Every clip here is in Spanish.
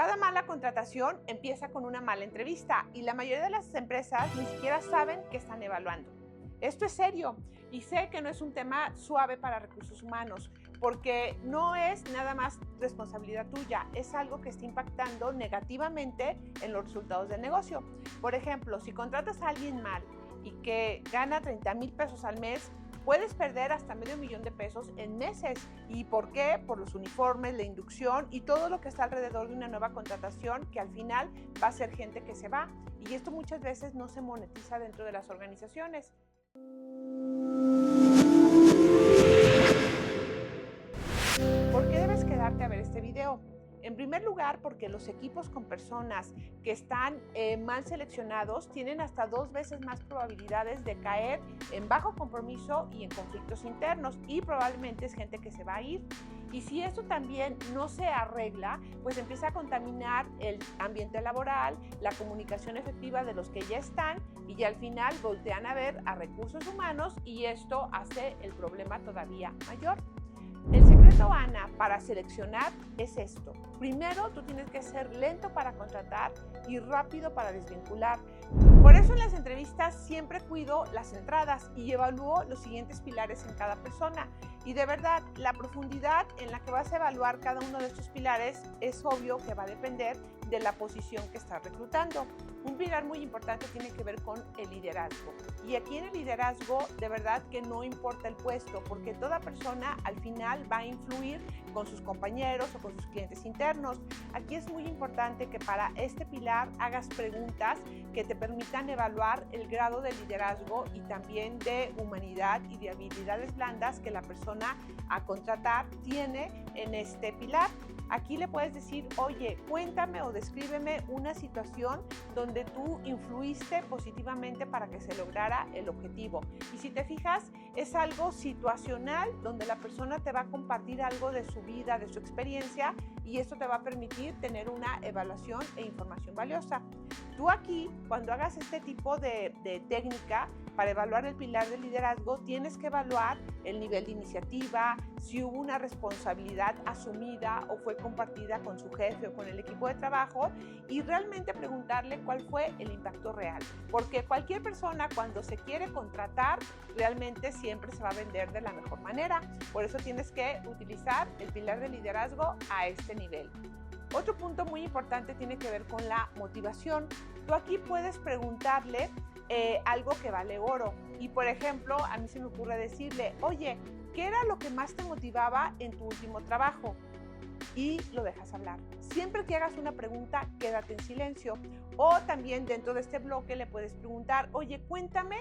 Cada mala contratación empieza con una mala entrevista y la mayoría de las empresas ni siquiera saben que están evaluando. Esto es serio y sé que no es un tema suave para recursos humanos, porque no es nada más responsabilidad tuya, es algo que está impactando negativamente en los resultados del negocio. Por ejemplo, si contratas a alguien mal y que gana 30,000 pesos al mes, puedes perder hasta $500,000 de pesos en meses. ¿Y por qué? Por los uniformes, la inducción y todo lo que está alrededor de una nueva contratación, que al final va a ser gente que se va. Y esto muchas veces no se monetiza dentro de las organizaciones. ¿Por qué debes quedarte a ver este video? En primer lugar, porque los equipos con personas que están mal seleccionados tienen hasta 2 veces más probabilidades de caer en bajo compromiso y en conflictos internos, y probablemente es gente que se va a ir. Y si esto también no se arregla, pues empieza a contaminar el ambiente laboral, la comunicación efectiva de los que ya están, y ya al final voltean a ver a recursos humanos y esto hace el problema todavía mayor. El secreto, Ana, para seleccionar es esto. Primero, tú tienes que ser lento para contratar y rápido para desvincular. Por eso en las entrevistas siempre cuido las entradas y evalúo los siguientes pilares en cada persona. Y de verdad, la profundidad en la que vas a evaluar cada uno de estos pilares es obvio que va a depender de la posición que estás reclutando. Un pilar muy importante tiene que ver con el liderazgo. Y aquí en el liderazgo, de verdad que no importa el puesto, porque toda persona al final va a influir con sus compañeros o con sus clientes internos. Aquí es muy importante que para este pilar hagas preguntas que te permitan evaluar el grado de liderazgo y también de humanidad y de habilidades blandas que la persona a contratar tiene en este pilar. Aquí le puedes decir, oye, cuéntame o descríbeme una situación donde tú influiste positivamente para que se lograra el objetivo. Y si te fijas, es algo situacional donde la persona te va a compartir algo de su vida, de su experiencia, y esto te va a permitir tener una evaluación e información valiosa. Tú aquí, cuando hagas este tipo de técnica para evaluar el pilar del liderazgo, tienes que evaluar el nivel de iniciativa, si hubo una responsabilidad asumida o fue compartida con su jefe o con el equipo de trabajo, y realmente preguntarle cuál fue el impacto real. Porque cualquier persona, cuando se quiere contratar, realmente siempre se va a vender de la mejor manera. Por eso tienes que utilizar el pilar de liderazgo a este nivel. Otro punto muy importante tiene que ver con la motivación. Tú aquí puedes preguntarle algo que vale oro. Y por ejemplo, a mí se me ocurre decirle, oye, ¿qué era lo que más te motivaba en tu último trabajo? Y lo dejas hablar. Siempre que hagas una pregunta, quédate en silencio. O también dentro de este bloque le puedes preguntar, oye, cuéntame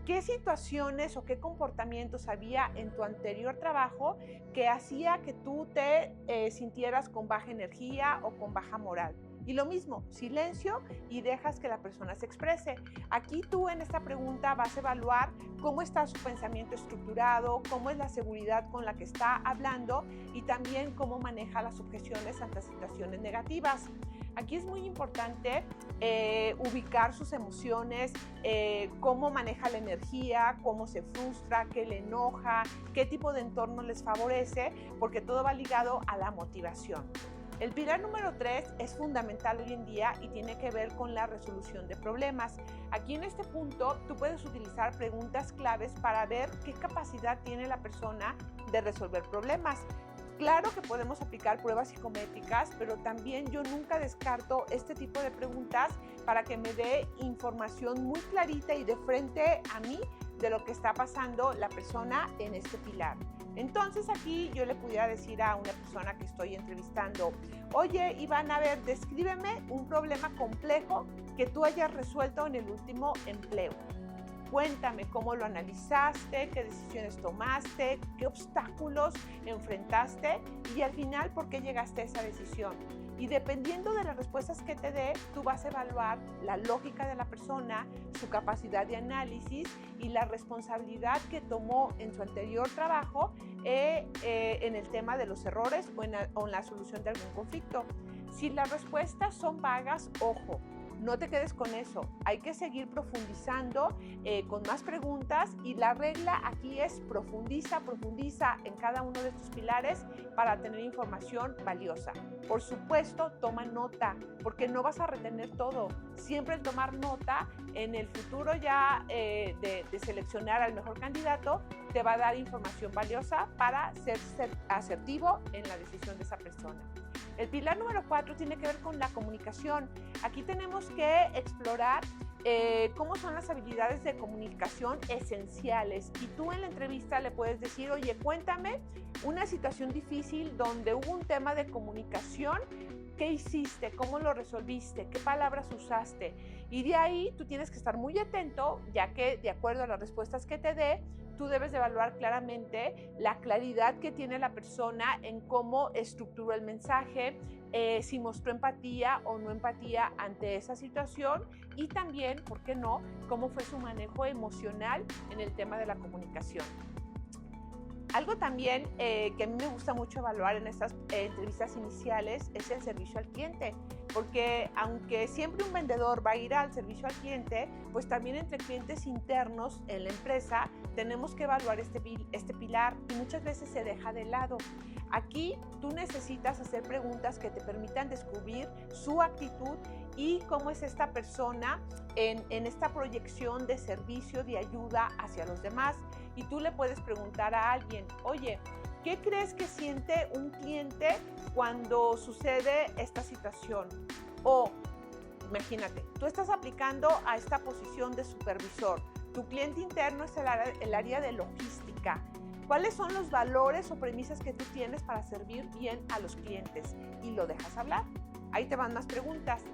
qué situaciones o qué comportamientos había en tu anterior trabajo que hacía que tú te sintieras con baja energía o con baja moral. Y lo mismo, silencio y dejas que la persona se exprese. Aquí tú en esta pregunta vas a evaluar cómo está su pensamiento estructurado, cómo es la seguridad con la que está hablando y también cómo maneja las objeciones ante situaciones negativas. Aquí es muy importante ubicar sus emociones, cómo maneja la energía, cómo se frustra, qué le enoja, qué tipo de entorno les favorece, porque todo va ligado a la motivación. El pilar número 3 es fundamental hoy en día y tiene que ver con la resolución de problemas. Aquí en este punto tú puedes utilizar preguntas claves para ver qué capacidad tiene la persona de resolver problemas. Claro que podemos aplicar pruebas psicométricas, pero también yo nunca descarto este tipo de preguntas para que me dé información muy clarita y de frente a mí de lo que está pasando la persona en este pilar. Entonces aquí yo le pudiera decir a una persona que estoy entrevistando, oye, Iván, a ver, descríbeme un problema complejo que tú hayas resuelto en el último empleo. Cuéntame cómo lo analizaste, qué decisiones tomaste, qué obstáculos enfrentaste y al final por qué llegaste a esa decisión. Y dependiendo de las respuestas que te dé, tú vas a evaluar la lógica de la persona, su capacidad de análisis y la responsabilidad que tomó en su anterior trabajo en el tema de los errores o en la solución de algún conflicto. Si las respuestas son vagas, ojo, no te quedes con eso. Hay que seguir profundizando con más preguntas, y la regla aquí es profundiza en cada uno de estos pilares para tener información valiosa. Por supuesto, toma nota, porque no vas a retener todo. Siempre el tomar nota en el futuro ya de seleccionar al mejor candidato te va a dar información valiosa para ser asertivo en la decisión de esa persona. El pilar número 4 tiene que ver con la comunicación. Aquí tenemos que explorar cómo son las habilidades de comunicación esenciales, y tú en la entrevista le puedes decir: oye, cuéntame una situación difícil donde hubo un tema de comunicación. ¿Qué hiciste? ¿Cómo lo resolviste? ¿Qué palabras usaste? Y de ahí tú tienes que estar muy atento, ya que de acuerdo a las respuestas que te dé, tú debes de evaluar claramente la claridad que tiene la persona en cómo estructuró el mensaje, si mostró empatía o no empatía ante esa situación, y también, ¿por qué no?, cómo fue su manejo emocional en el tema de la comunicación. Algo también que a mí me gusta mucho evaluar en estas entrevistas iniciales es el servicio al cliente, porque aunque siempre un vendedor va a ir al servicio al cliente, pues también entre clientes internos en la empresa tenemos que evaluar este pilar, y muchas veces se deja de lado. Aquí tú necesitas hacer preguntas que te permitan descubrir su actitud y cómo es esta persona en esta proyección de servicio, de ayuda hacia los demás. Y tú le puedes preguntar a alguien: oye, ¿qué crees que siente un cliente cuando sucede esta situación? O imagínate, tú estás aplicando a esta posición de supervisor, tu cliente interno es el área de logística. ¿Cuáles son los valores o premisas que tú tienes para servir bien a los clientes? Y lo dejas hablar. Ahí te van más preguntas.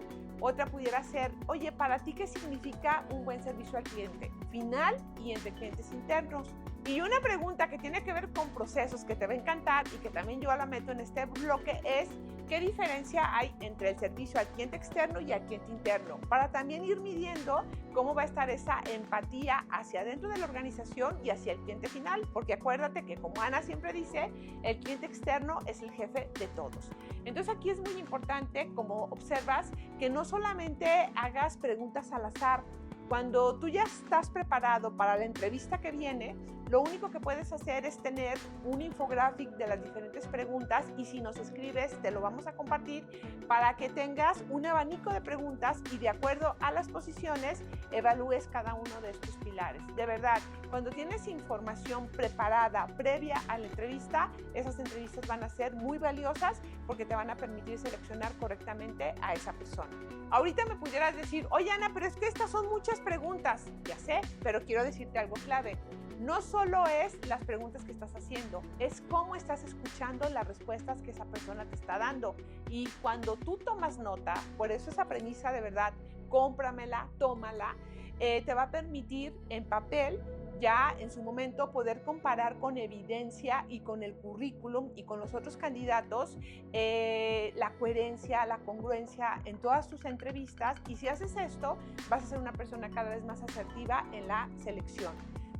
Otra pudiera ser: oye, ¿para ti qué significa un buen servicio al cliente final y entre clientes internos? Y una pregunta que tiene que ver con procesos, que te va a encantar y que también yo la meto en este bloque, es: ¿qué diferencia hay entre el servicio al cliente externo y al cliente interno? Para también ir midiendo cómo va a estar esa empatía hacia adentro de la organización y hacia el cliente final, porque acuérdate que, como Ana siempre dice, el cliente externo es el jefe de todos. Entonces aquí es muy importante, como observas, que no solamente hagas preguntas al azar. Cuando tú ya estás preparado para la entrevista que viene, lo único que puedes hacer es tener un infográfico de las diferentes preguntas, y si nos escribes te lo vamos a compartir para que tengas un abanico de preguntas y de acuerdo a las posiciones evalúes cada uno de estos pilares. De verdad, cuando tienes información preparada previa a la entrevista, esas entrevistas van a ser muy valiosas porque te van a permitir seleccionar correctamente a esa persona. Ahorita me pudieras decir: oye, Ana, pero es que estas son muchas preguntas. Ya sé, pero quiero decirte algo clave. No solo es las preguntas que estás haciendo, es cómo estás escuchando las respuestas que esa persona te está dando. Y cuando tú tomas nota, por eso esa premisa de verdad, cómpramela, tómala, te va a permitir en papel ya en su momento poder comparar con evidencia y con el currículum y con los otros candidatos la coherencia, la congruencia en todas tus entrevistas, y si haces esto vas a ser una persona cada vez más asertiva en la selección.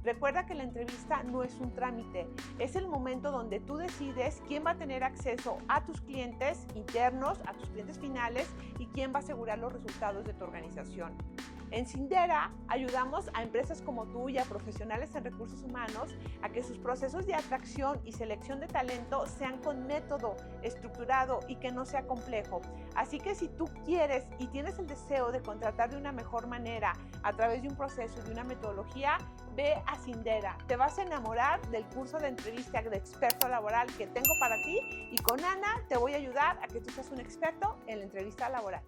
Recuerda que la entrevista no es un trámite, es el momento donde tú decides quién va a tener acceso a tus clientes internos, a tus clientes finales, y quién va a asegurar los resultados de tu organización. En Sindera ayudamos a empresas como tú y a profesionales en recursos humanos a que sus procesos de atracción y selección de talento sean con método estructurado y que no sea complejo. Así que si tú quieres y tienes el deseo de contratar de una mejor manera a través de un proceso y de una metodología, ve a Sindera. Te vas a enamorar del curso de entrevista de experto laboral que tengo para ti, y con Ana te voy a ayudar a que tú seas un experto en la entrevista laboral.